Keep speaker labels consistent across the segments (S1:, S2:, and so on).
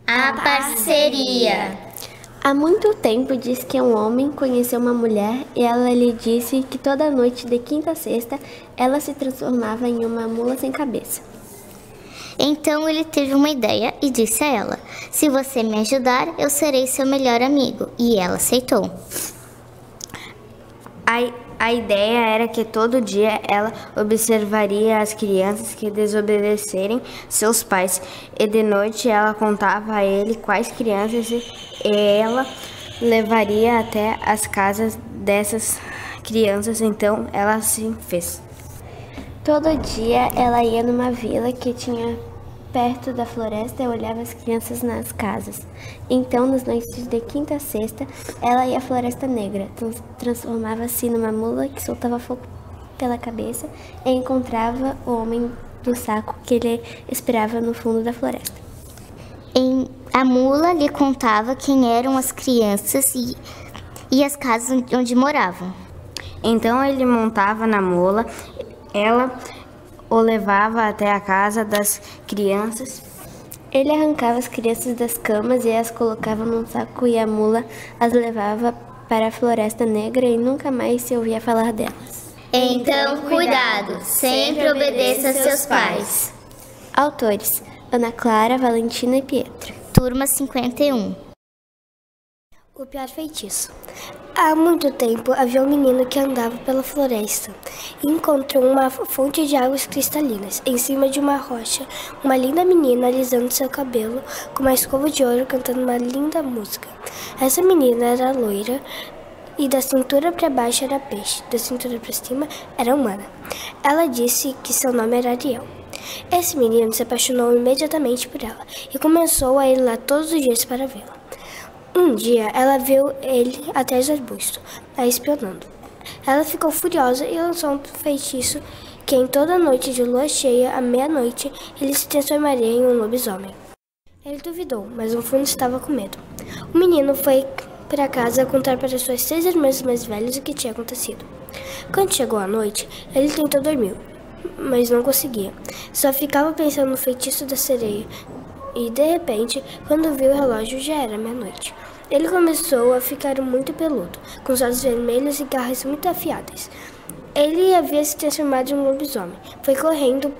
S1: A parceria.
S2: Há muito tempo diz que um homem conheceu uma mulher e ela lhe disse que toda noite, de quinta a sexta, ela se transformava em uma mula sem cabeça.
S1: Então ele teve uma ideia e disse a ela: se você me ajudar, eu serei seu melhor amigo. E ela aceitou.
S3: A ideia era que todo dia ela observaria as crianças que desobedecerem seus pais e de noite ela contava a ele quais crianças ela levaria até as casas dessas crianças. Então ela assim fez.
S2: Todo dia ela ia numa vila que tinha perto da floresta e olhava as crianças nas casas. Então, nas noites de quinta a sexta, ela ia à Floresta Negra, transformava-se numa mula que soltava fogo pela cabeça e encontrava o homem do saco que ele esperava no fundo da floresta.
S1: A mula lhe contava quem eram as crianças e as casas onde moravam.
S3: Então ele montava na mula, ela o levava até a casa das crianças.
S2: Ele arrancava as crianças das camas e as colocava num saco e a mula as levava para a Floresta Negra e nunca mais se ouvia falar delas.
S1: Então, cuidado, sempre obedeça a seus pais.
S2: Autores: Ana Clara, Valentina e Pietro.
S1: Turma 51.
S4: O pior feitiço. Há muito tempo havia um menino que andava pela floresta e encontrou uma fonte de águas cristalinas. Em cima de uma rocha, uma linda menina alisando seu cabelo com uma escova de ouro cantando uma linda música. Essa menina era loira e da cintura para baixo era peixe, da cintura para cima era humana. Ela disse que seu nome era Ariel. Esse menino se apaixonou imediatamente por ela e começou a ir lá todos os dias para vê-la. Um dia, ela viu ele atrás do arbusto, a espionando. Ela ficou furiosa e lançou um feitiço que em toda noite de lua cheia, à meia-noite, ele se transformaria em um lobisomem. Ele duvidou, mas no fundo estava com medo. O menino foi para casa contar para suas 6 irmãs mais velhas o que tinha acontecido. Quando chegou a noite, ele tentou dormir, mas não conseguia. Só ficava pensando no feitiço da sereia. E, de repente, quando viu o relógio, já era meia-noite. Ele começou a ficar muito peludo, com os olhos vermelhos e garras muito afiadas. Ele havia se transformado em um lobisomem. Foi correndo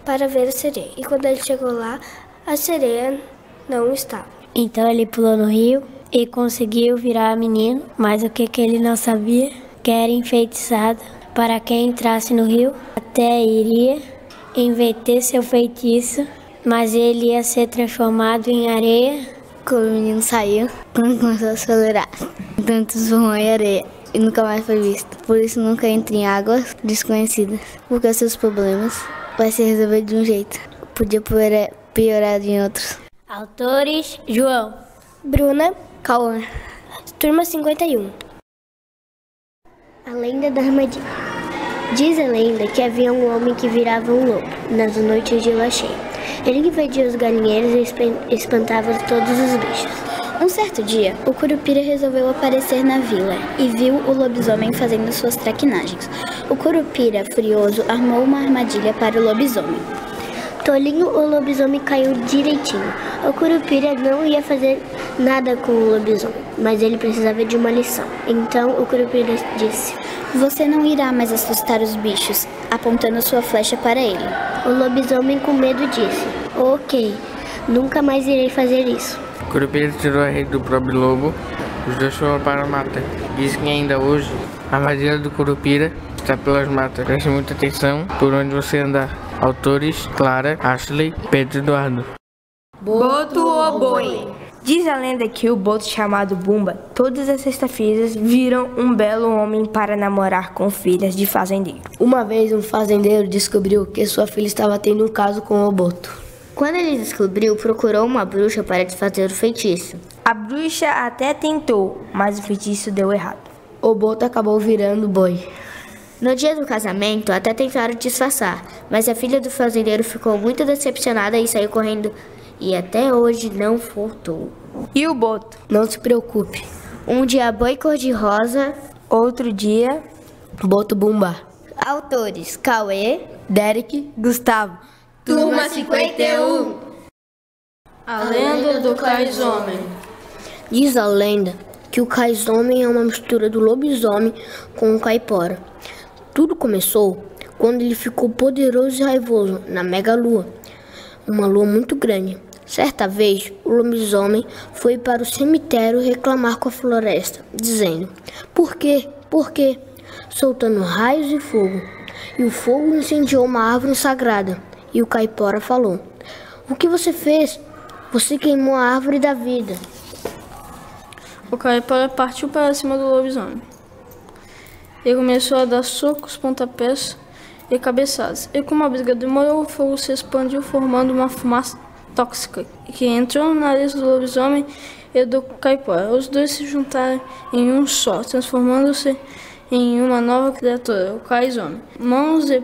S4: para ver a sereia. E quando ele chegou lá, a sereia não estava.
S5: Então ele pulou no rio e conseguiu virar menino, mas o que ele não sabia, que era enfeitiçado. Para quem entrasse no rio, até iria inverter seu feitiço, mas ele ia ser transformado em areia.
S6: Quando o menino saiu, começou a acelerar, então transformou em areia e nunca mais foi visto. Por isso nunca entre em águas desconhecidas, porque seus problemas vai se resolver de um jeito, podia piorar em outros.
S5: Autores: João,
S4: Bruna,
S6: Cauã.
S4: Turma 51.
S2: A lenda da armadilha. Diz a lenda que havia um homem que virava um lobo nas noites de lua cheia. Ele invadia os galinheiros e espantava todos os bichos.
S7: Um certo dia, o Curupira resolveu aparecer na vila e viu o lobisomem fazendo suas traquinagens. O Curupira, furioso, armou uma armadilha para o lobisomem.
S2: Tolinho, o lobisomem caiu direitinho. O Curupira não ia fazer nada com o lobisomem, mas ele precisava de uma lição. Então o Curupira disse:
S7: você não irá mais assustar os bichos, apontando sua flecha para ele.
S2: O lobisomem com medo disse: ok, nunca mais irei fazer isso.
S8: Curupira tirou a rede do próprio lobo, os dois foram para a mata. Diz que ainda hoje a armadilha do Curupira está pelas matas. Preste muita atenção por onde você andar. Autores: Clara, Ashley, Pedro Eduardo.
S9: Boto ou boi? Diz a lenda que o boto chamado Bumba, todas as sextas-feiras, viram um belo homem para namorar com filhas de fazendeiro.
S10: Uma vez um fazendeiro descobriu que sua filha estava tendo um caso com o boto.
S6: Quando ele descobriu, procurou uma bruxa para desfazer o feitiço.
S9: A bruxa até tentou, mas o feitiço deu errado.
S10: O boto acabou virando boi.
S6: No dia do casamento, até tentaram disfarçar, mas a filha do fazendeiro ficou muito decepcionada e saiu correndo. E até hoje não voltou.
S9: E o boto?
S10: Não se preocupe.
S6: Um dia boi cor-de-rosa,
S9: outro dia
S10: boto Bumba.
S6: Autores: Cauê,
S10: Derek, Gustavo.
S11: Turma 51. A lenda do Cais-Homem.
S12: A lenda do Cais-Homem.
S10: Diz a lenda que o Cais-Homem é uma mistura do lobisomem com o caipora. Tudo começou quando ele ficou poderoso e raivoso na Mega-Lua, uma lua muito grande. Certa vez, o lobisomem foi para o cemitério reclamar com a floresta, dizendo: Por quê? Por quê? Soltando raios e fogo. E o fogo incendiou uma árvore sagrada. E o caipora falou: O que você fez? Você queimou a árvore da vida.
S11: O caipora partiu para cima do lobisomem. Ele começou a dar socos, pontapés e cabeçadas. E como a briga demorou, o fogo se expandiu, formando uma fumaça tóxica que entrou no nariz do lobisomem e do caipora. Os dois se juntaram em um só, transformando-se em uma nova criatura, o Cais-Homem. Mãos e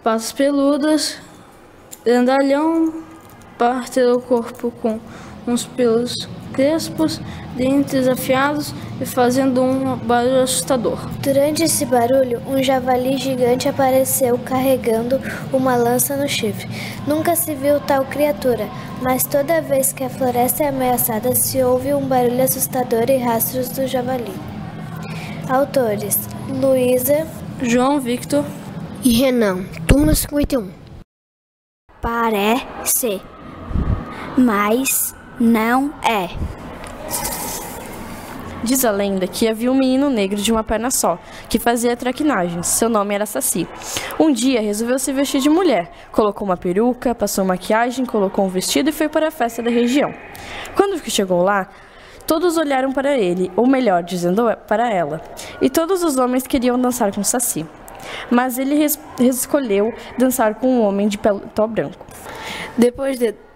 S11: patas peludas, grandalhão, parte do corpo com uns pelos crespos, dentes afiados e fazendo um barulho assustador.
S4: Durante esse barulho, um javali gigante apareceu carregando uma lança no chifre. Nunca se viu tal criatura, mas toda vez que a floresta é ameaçada, se ouve um barulho assustador e rastros do javali. Autores: Luísa,
S11: João Victor
S10: e Renan, turma 51.
S7: Parece, mas não é.
S13: Diz a lenda que havia um menino negro de uma perna só, que fazia traquinagens. Seu nome era Saci. Um dia resolveu se vestir de mulher. Colocou uma peruca, passou maquiagem, colocou um vestido e foi para a festa da região. Quando chegou lá, todos olharam para ele, ou melhor, dizendo para ela. E todos os homens queriam dançar com Saci. Mas ele escolheu dançar com um homem de paletó branco.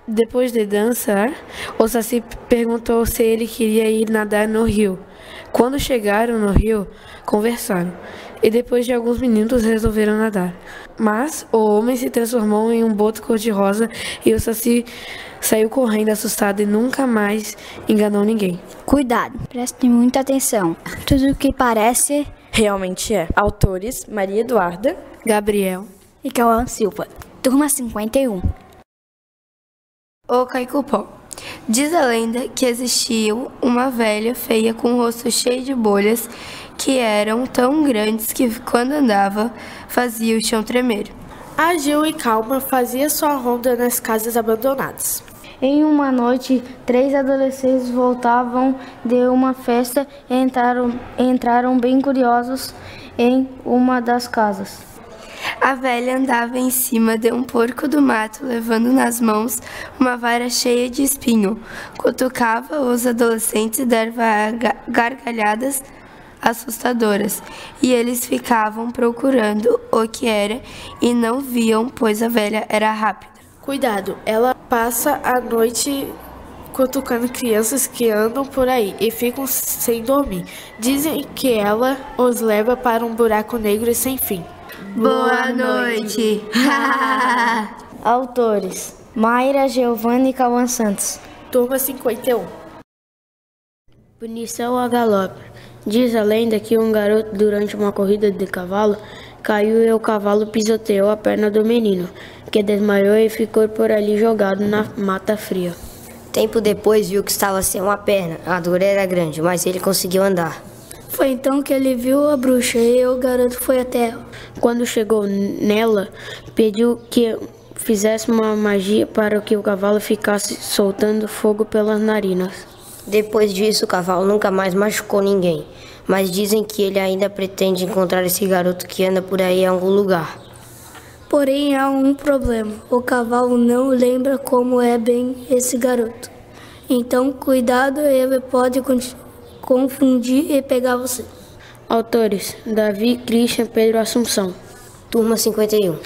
S12: Depois de dançar, o Saci perguntou se ele queria ir nadar no rio. Quando chegaram no rio, conversaram. E depois de alguns minutos resolveram nadar. Mas o homem se transformou em um boto cor-de-rosa e o Saci saiu correndo assustado e nunca mais enganou ninguém.
S7: Cuidado, preste muita atenção. Tudo o que parece
S13: realmente é. Autores: Maria Eduarda,
S12: Gabriel
S7: e Cauã Silva. Turma 51.
S9: O Caicupó. Diz a lenda que existia uma velha feia com o rosto cheio de bolhas que eram tão grandes que quando andava fazia o chão tremer.
S14: Ágil e calma, fazia sua ronda nas casas abandonadas.
S3: Em uma noite, 3 adolescentes voltavam de uma festa e entraram bem curiosos em uma das casas.
S9: A velha andava em cima de um porco do mato, levando nas mãos uma vara cheia de espinho. Cutucava os adolescentes e dava gargalhadas assustadoras. E eles ficavam procurando o que era e não viam, pois a velha era rápida.
S14: Cuidado, ela passa a noite cutucando crianças que andam por aí e ficam sem dormir. Dizem que ela os leva para um buraco negro e sem fim.
S9: Boa noite!
S3: Autores: Mayra, Giovanni e Cauã Santos.
S14: Turma 51.
S10: Punição a galope. Diz a lenda que um garoto, durante uma corrida de cavalo, caiu e o cavalo pisoteou a perna do menino, que desmaiou e ficou por ali jogado na mata fria.
S15: Tempo depois viu que estava sem uma perna. A dor era grande, mas ele conseguiu andar.
S5: Foi então que ele viu a bruxa e o garoto foi até ela.
S10: Quando chegou nela, pediu que fizesse uma magia para que o cavalo ficasse soltando fogo pelas narinas.
S15: Depois disso, o cavalo nunca mais machucou ninguém. Mas dizem que ele ainda pretende encontrar esse garoto que anda por aí em algum lugar.
S5: Porém, há um problema. O cavalo não lembra como é bem esse garoto. Então, cuidado, ele pode confundir e pegar você.
S10: Autores: Davi, Christian, Pedro, Assunção.
S15: Turma 51.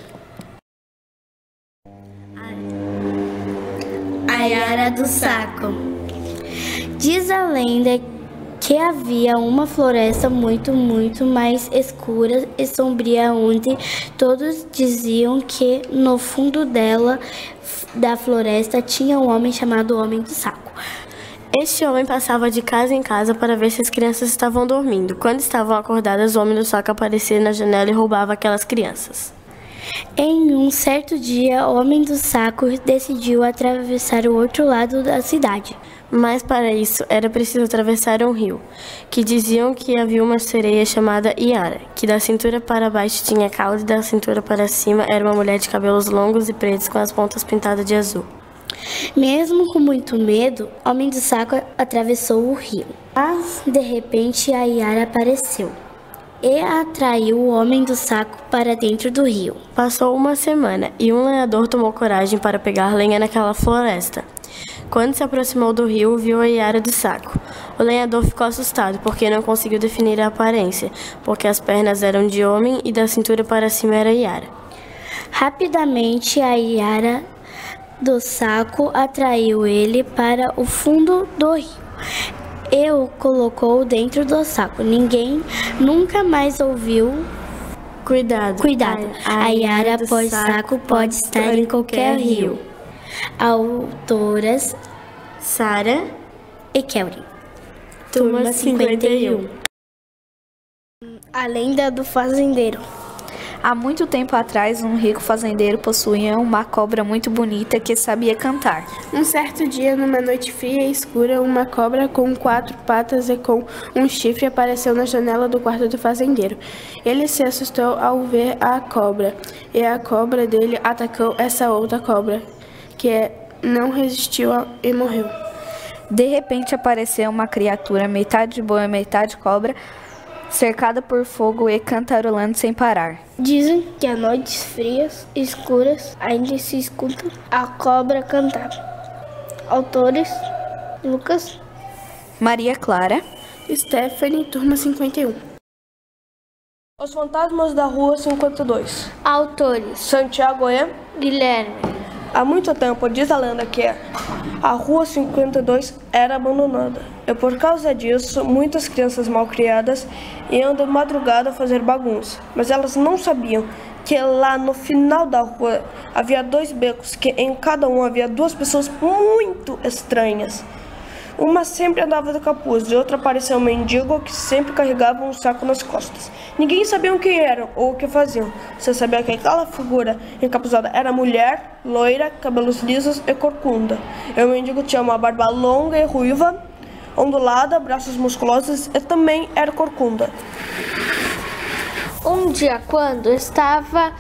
S1: A Yara do Saco. Diz a lenda que havia uma floresta muito mais escura e sombria, onde todos diziam que no fundo da floresta tinha um homem chamado Homem do Saco.
S16: Este homem passava de casa em casa para ver se as crianças estavam dormindo. Quando estavam acordadas, o Homem do Saco aparecia na janela e roubava aquelas crianças.
S1: Em um certo dia, o homem do saco decidiu atravessar o outro lado da cidade.
S16: Mas para isso era preciso atravessar um rio, que diziam que havia uma sereia chamada Iara, que da cintura para baixo tinha cauda e da cintura para cima era uma mulher de cabelos longos e pretos com as pontas pintadas de azul.
S1: Mesmo com muito medo, o homem do saco atravessou o rio. Mas, de repente, a Iara apareceu e atraiu o homem do saco para dentro do rio.
S16: Passou uma semana e um lenhador tomou coragem para pegar lenha naquela floresta. Quando se aproximou do rio, viu a Iara do saco. O lenhador ficou assustado porque não conseguiu definir a aparência, porque as pernas eram de homem e da cintura para cima era Iara.
S1: Rapidamente, a Iara do saco atraiu ele para o fundo do rio e o colocou dentro do saco. Ninguém nunca mais ouviu.
S16: Cuidado.
S1: A Iara pós-saco pode estar em qualquer rio. Autoras
S16: Sara
S1: e Kelly.
S16: Turma 51.
S4: A lenda do fazendeiro.
S17: Há muito tempo atrás, um rico fazendeiro possuía uma cobra muito bonita que sabia cantar.
S12: Um certo dia, numa noite fria e escura, uma cobra com 4 patas e com um chifre apareceu na janela do quarto do fazendeiro. Ele se assustou ao ver a cobra, e a cobra dele atacou essa outra cobra, que não resistiu e morreu.
S17: De repente apareceu uma criatura metade boa e metade cobra, cercada por fogo e cantarolando sem parar.
S4: Dizem que às noites frias e escuras ainda se escuta a cobra cantar. Autores: Lucas,
S17: Maria Clara,
S12: Stephanie, turma 51.
S18: Os Fantasmas da Rua 52.
S4: Autores:
S18: Santiago e
S4: Guilherme.
S18: Há muito tempo diz a lenda que a Rua 52 era abandonada. E por causa disso, muitas crianças malcriadas iam de madrugada fazer bagunça. Mas elas não sabiam que lá no final da rua havia 2 becos, que em cada um havia 2 pessoas muito estranhas. Uma sempre andava de capuz e outra parecia um mendigo que sempre carregava um saco nas costas. Ninguém sabia o que eram ou o que faziam. Você sabia que aquela figura encapuzada era mulher, loira, cabelos lisos e corcunda. E o mendigo tinha uma barba longa e ruiva, ondulada, braços musculosos e também era corcunda.
S4: Um dia, quando estava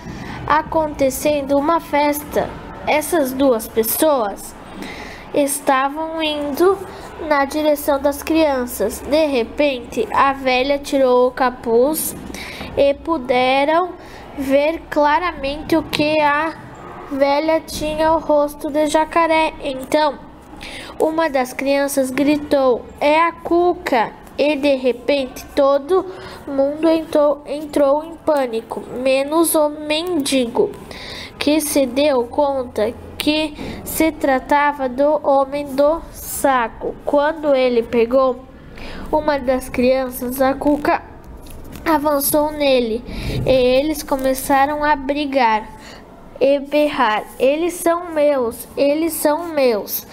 S4: acontecendo uma festa, essas 2 pessoas estavam indo na direção das crianças. De repente, a velha tirou o capuz e puderam ver claramente o que a velha tinha o rosto de jacaré. Então, uma das crianças gritou: "É a Cuca!" E de repente todo mundo entrou em pânico, menos o mendigo, que se deu conta que se tratava do homem do saco. Quando ele pegou uma das crianças, a Cuca avançou nele e eles começaram a brigar e berrar: "Eles são meus, eles são meus!"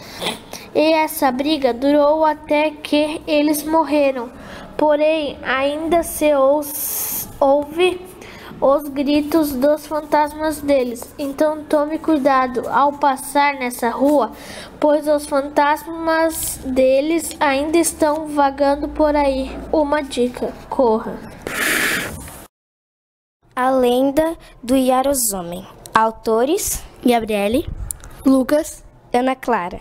S4: E essa briga durou até que eles morreram. Porém, ainda se ouve os gritos dos fantasmas deles. Então tome cuidado ao passar nessa rua, pois os fantasmas deles ainda estão vagando por aí. Uma dica: corra.
S7: A lenda do Yarosomem. Autores:
S1: Gabriele,
S7: Lucas, Ana Clara.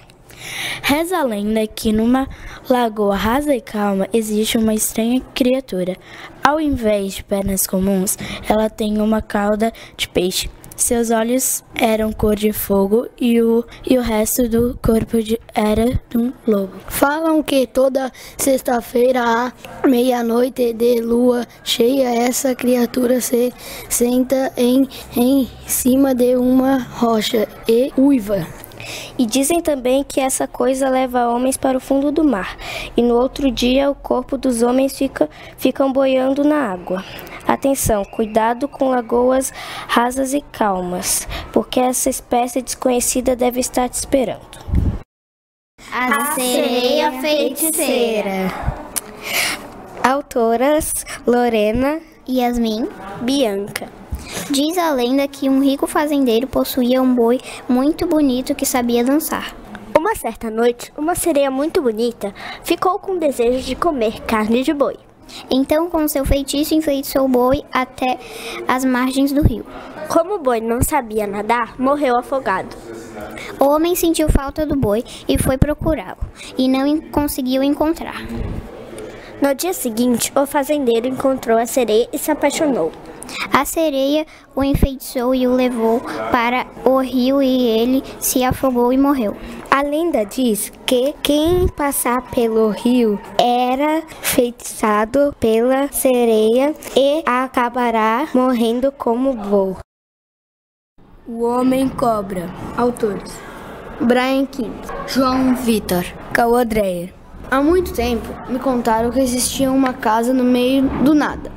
S1: Reza a lenda que numa lagoa rasa e calma existe uma estranha criatura. Ao invés de pernas comuns, ela tem uma cauda de peixe. Seus olhos eram cor de fogo e o resto do corpo era de um lobo.
S10: Falam que toda sexta-feira à meia-noite de lua cheia, essa criatura se senta em cima de uma rocha e uiva.
S7: E dizem também que essa coisa leva homens para o fundo do mar, e no outro dia o corpo dos homens ficam boiando na água. Atenção, cuidado com lagoas rasas e calmas, porque essa espécie desconhecida deve estar te esperando.
S2: A Sereia Feiticeira.
S7: Autoras: Lorena,
S2: Yasmin,
S7: Bianca.
S19: Diz a lenda que um rico fazendeiro possuía um boi muito bonito que sabia dançar.
S7: Uma certa noite, uma sereia muito bonita ficou com desejo de comer carne de boi.
S19: Então, com seu feitiço, enfeitiçou o boi até as margens do rio.
S7: Como o boi não sabia nadar, morreu afogado.
S19: O homem sentiu falta do boi e foi procurá-lo, e não conseguiu encontrar.
S7: No dia seguinte, o fazendeiro encontrou a sereia e se apaixonou.
S19: A sereia o enfeitiçou e o levou para o rio e ele se afogou e morreu.
S7: A lenda diz que quem passar pelo rio era feitiçado pela sereia e acabará morrendo como boi.
S10: O Homem Cobra. Autores: Brian King, João Vitor, Cauã Dreyer. Há muito tempo me contaram que existia uma casa no meio do nada,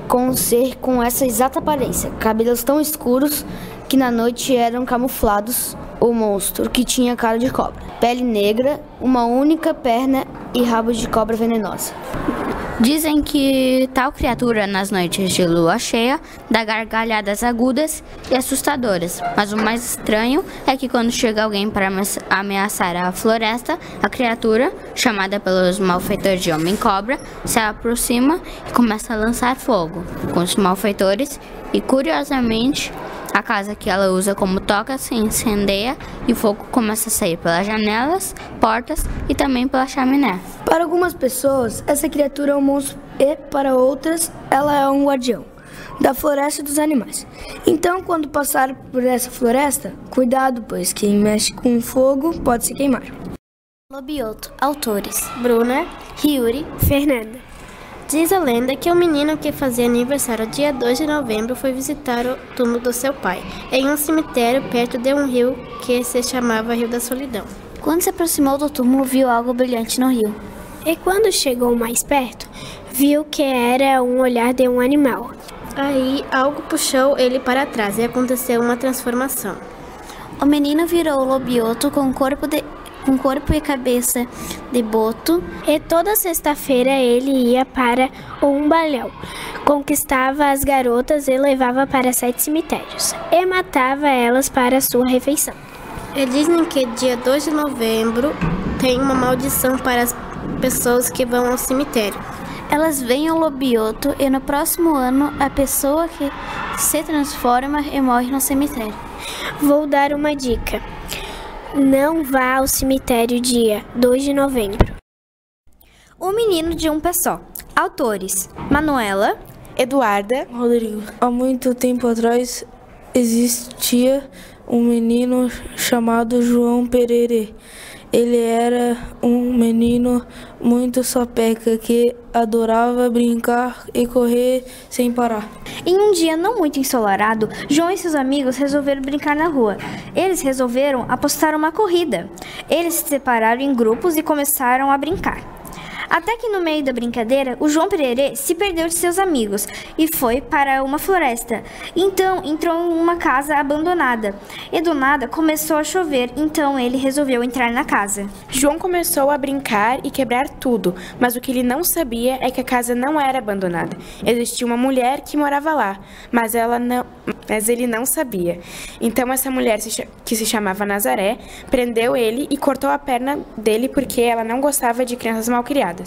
S10: com um ser com essa exata aparência, cabelos tão escuros que na noite eram camuflados, o monstro que tinha cara de cobra, pele negra, uma única perna e rabo de cobra venenosa.
S20: Dizem que tal criatura, nas noites de lua cheia, dá gargalhadas agudas e assustadoras. Mas o mais estranho é que quando chega alguém para ameaçar a floresta, a criatura, chamada pelos malfeitores de Homem-Cobra, se aproxima e começa a lançar fogo com os malfeitores e, curiosamente, a casa que ela usa como toca se incendeia e o fogo começa a sair pelas janelas, portas e também pela chaminé.
S10: Para algumas pessoas, essa criatura é um monstro e, para outras, ela é um guardião da floresta e dos animais. Então, quando passar por essa floresta, cuidado, pois quem mexe com fogo pode se queimar.
S19: Lobioto. Autores:
S7: Bruna,
S19: Yuri,
S7: Fernanda. Diz a lenda que o menino que fazia aniversário dia 2 de novembro foi visitar o túmulo do seu pai, em um cemitério perto de um rio que se chamava Rio da Solidão.
S19: Quando se aproximou do túmulo, viu algo brilhante no rio.
S7: E quando chegou mais perto, viu que era um olhar de um animal. Aí algo puxou ele para trás e aconteceu uma transformação.
S19: O menino virou lobioto com corpo e cabeça de boto,
S7: e toda sexta-feira ele ia para o Umbalhão, conquistava as garotas e levava para 7 cemitérios, e matava elas para sua refeição. E dizem que dia 2 de novembro tem uma maldição para as pessoas que vão ao cemitério.
S19: Elas veem o lobioto e no próximo ano a pessoa que se transforma e morre no cemitério.
S7: Vou dar uma dica. Não vá ao cemitério dia 2 de novembro.
S21: O Menino de um Pé Só. Autores: Manuela,
S12: Eduarda, Rodrigo. Há muito tempo atrás existia um menino chamado João Pererê. Ele era um menino muito sapeca que adorava brincar e correr sem parar.
S21: Em um dia não muito ensolarado, João e seus amigos resolveram brincar na rua. Eles resolveram apostar uma corrida. Eles se separaram em grupos e começaram a brincar. Até que no meio da brincadeira, o João Pererê se perdeu de seus amigos e foi para uma floresta. Então entrou em uma casa abandonada e do nada começou a chover, então ele resolveu entrar na casa.
S22: João começou a brincar e quebrar tudo, mas o que ele não sabia é que a casa não era abandonada. Existia uma mulher que morava lá, mas ele não sabia. Então essa mulher, que se chamava Nazaré, prendeu ele e cortou a perna dele porque ela não gostava de crianças malcriadas.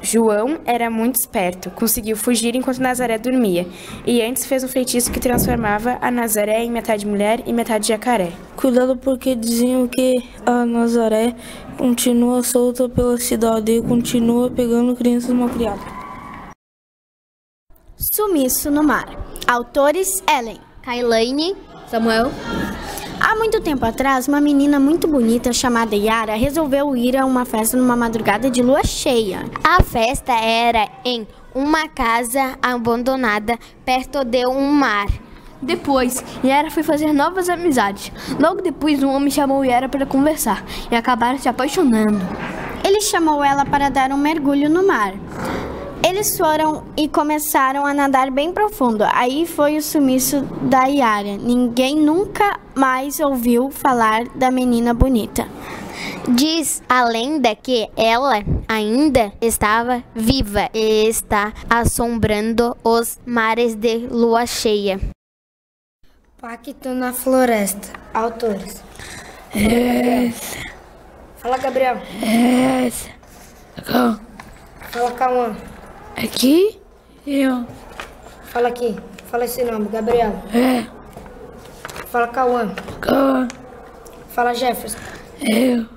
S22: João era muito esperto, conseguiu fugir enquanto Nazaré dormia, e antes fez um feitiço que transformava a Nazaré em metade mulher e metade jacaré.
S12: Cuidado, porque diziam que a Nazaré continua solta pela cidade e continua pegando crianças malcriadas.
S21: Sumiço no Mar. Autores: Ellen,
S19: Kailane, Samuel.
S21: Há muito tempo atrás, uma menina muito bonita chamada Yara resolveu ir a uma festa numa madrugada de lua cheia.
S19: A festa era em uma casa abandonada perto de um mar.
S23: Depois, Yara foi fazer novas amizades. Logo depois, um homem chamou Yara para conversar e acabaram se apaixonando.
S21: Ele chamou ela para dar um mergulho no mar. Eles foram e começaram a nadar bem profundo. Aí foi o sumiço da Yara. Ninguém nunca mais ouviu falar da menina bonita.
S19: Diz a lenda que ela ainda estava viva e está assombrando os mares de lua cheia.
S15: Pacto na Floresta. Autores. Fala, Gabriel. Fala, Cauã.
S6: Aqui? Eu.
S15: Fala aqui. Fala esse nome, Gabriel. Fala, Cauã. Fala, Jefferson.
S6: Eu.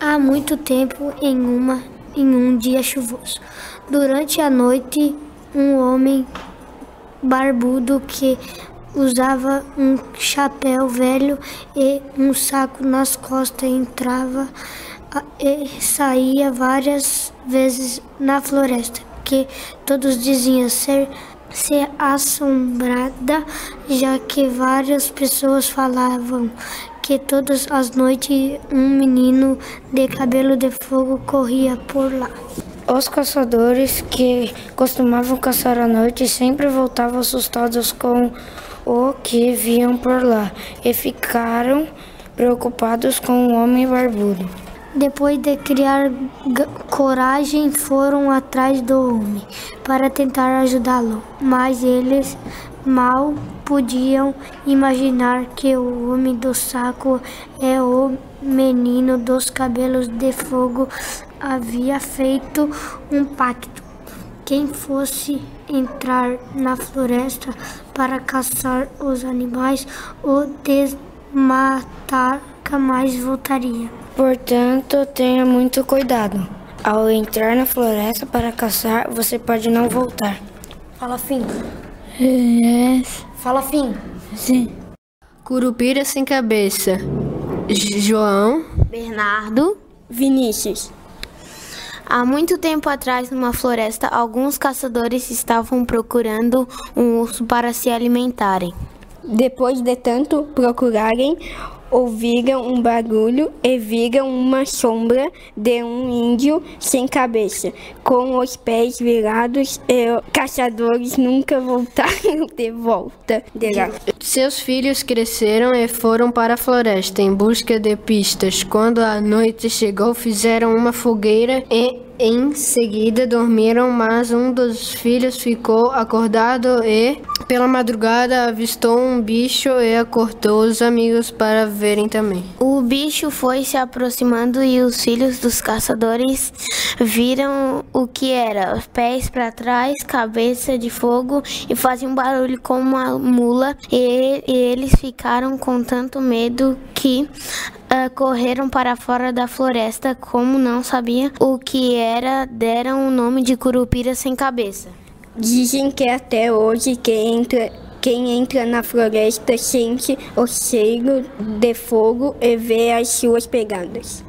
S4: Há muito tempo em um dia chuvoso. Durante a noite, um homem barbudo que usava um chapéu velho e um saco nas costas entrava e saía várias vezes na floresta, que todos diziam ser assombrada, já que várias pessoas falavam que todas as noites um menino de cabelo de fogo corria por lá.
S15: Os caçadores que costumavam caçar à noite sempre voltavam assustados com o que viam por lá e ficaram preocupados com o homem barbudo.
S4: Depois de criar coragem, foram atrás do homem para tentar ajudá-lo, mas eles mal podiam imaginar que o homem do saco é o menino dos cabelos de fogo. Havia feito um pacto. Quem fosse entrar na floresta para caçar os animais ou desmatar, jamais voltaria.
S15: Portanto, tenha muito cuidado. Ao entrar na floresta para caçar, você pode não voltar. Fala, Fim. Fala, Fim.
S6: Sim.
S8: Curupira sem cabeça. João.
S3: Bernardo.
S8: Vinícius.
S3: Há muito tempo atrás, numa floresta, alguns caçadores estavam procurando um urso para se alimentarem.
S8: Depois de tanto procurarem, ouviram um barulho e viram uma sombra de um índio sem cabeça, com os pés virados, e os caçadores nunca voltaram de volta de lá. Seus filhos cresceram e foram para a floresta em busca de pistas. Quando a noite chegou, fizeram uma fogueira e em seguida dormiram, mas um dos filhos ficou acordado e, pela madrugada, avistou um bicho e acordou os amigos para verem também.
S3: O bicho foi se aproximando e os filhos dos caçadores viram o que era: os pés para trás, cabeça de fogo e fazia um barulho como uma mula. E eles ficaram com tanto medo que correram para fora da floresta. Como não sabiam o que era, deram o nome de Curupira sem cabeça.
S8: Dizem que até hoje quem entra na floresta sente o cheiro de fogo e vê as suas pegadas.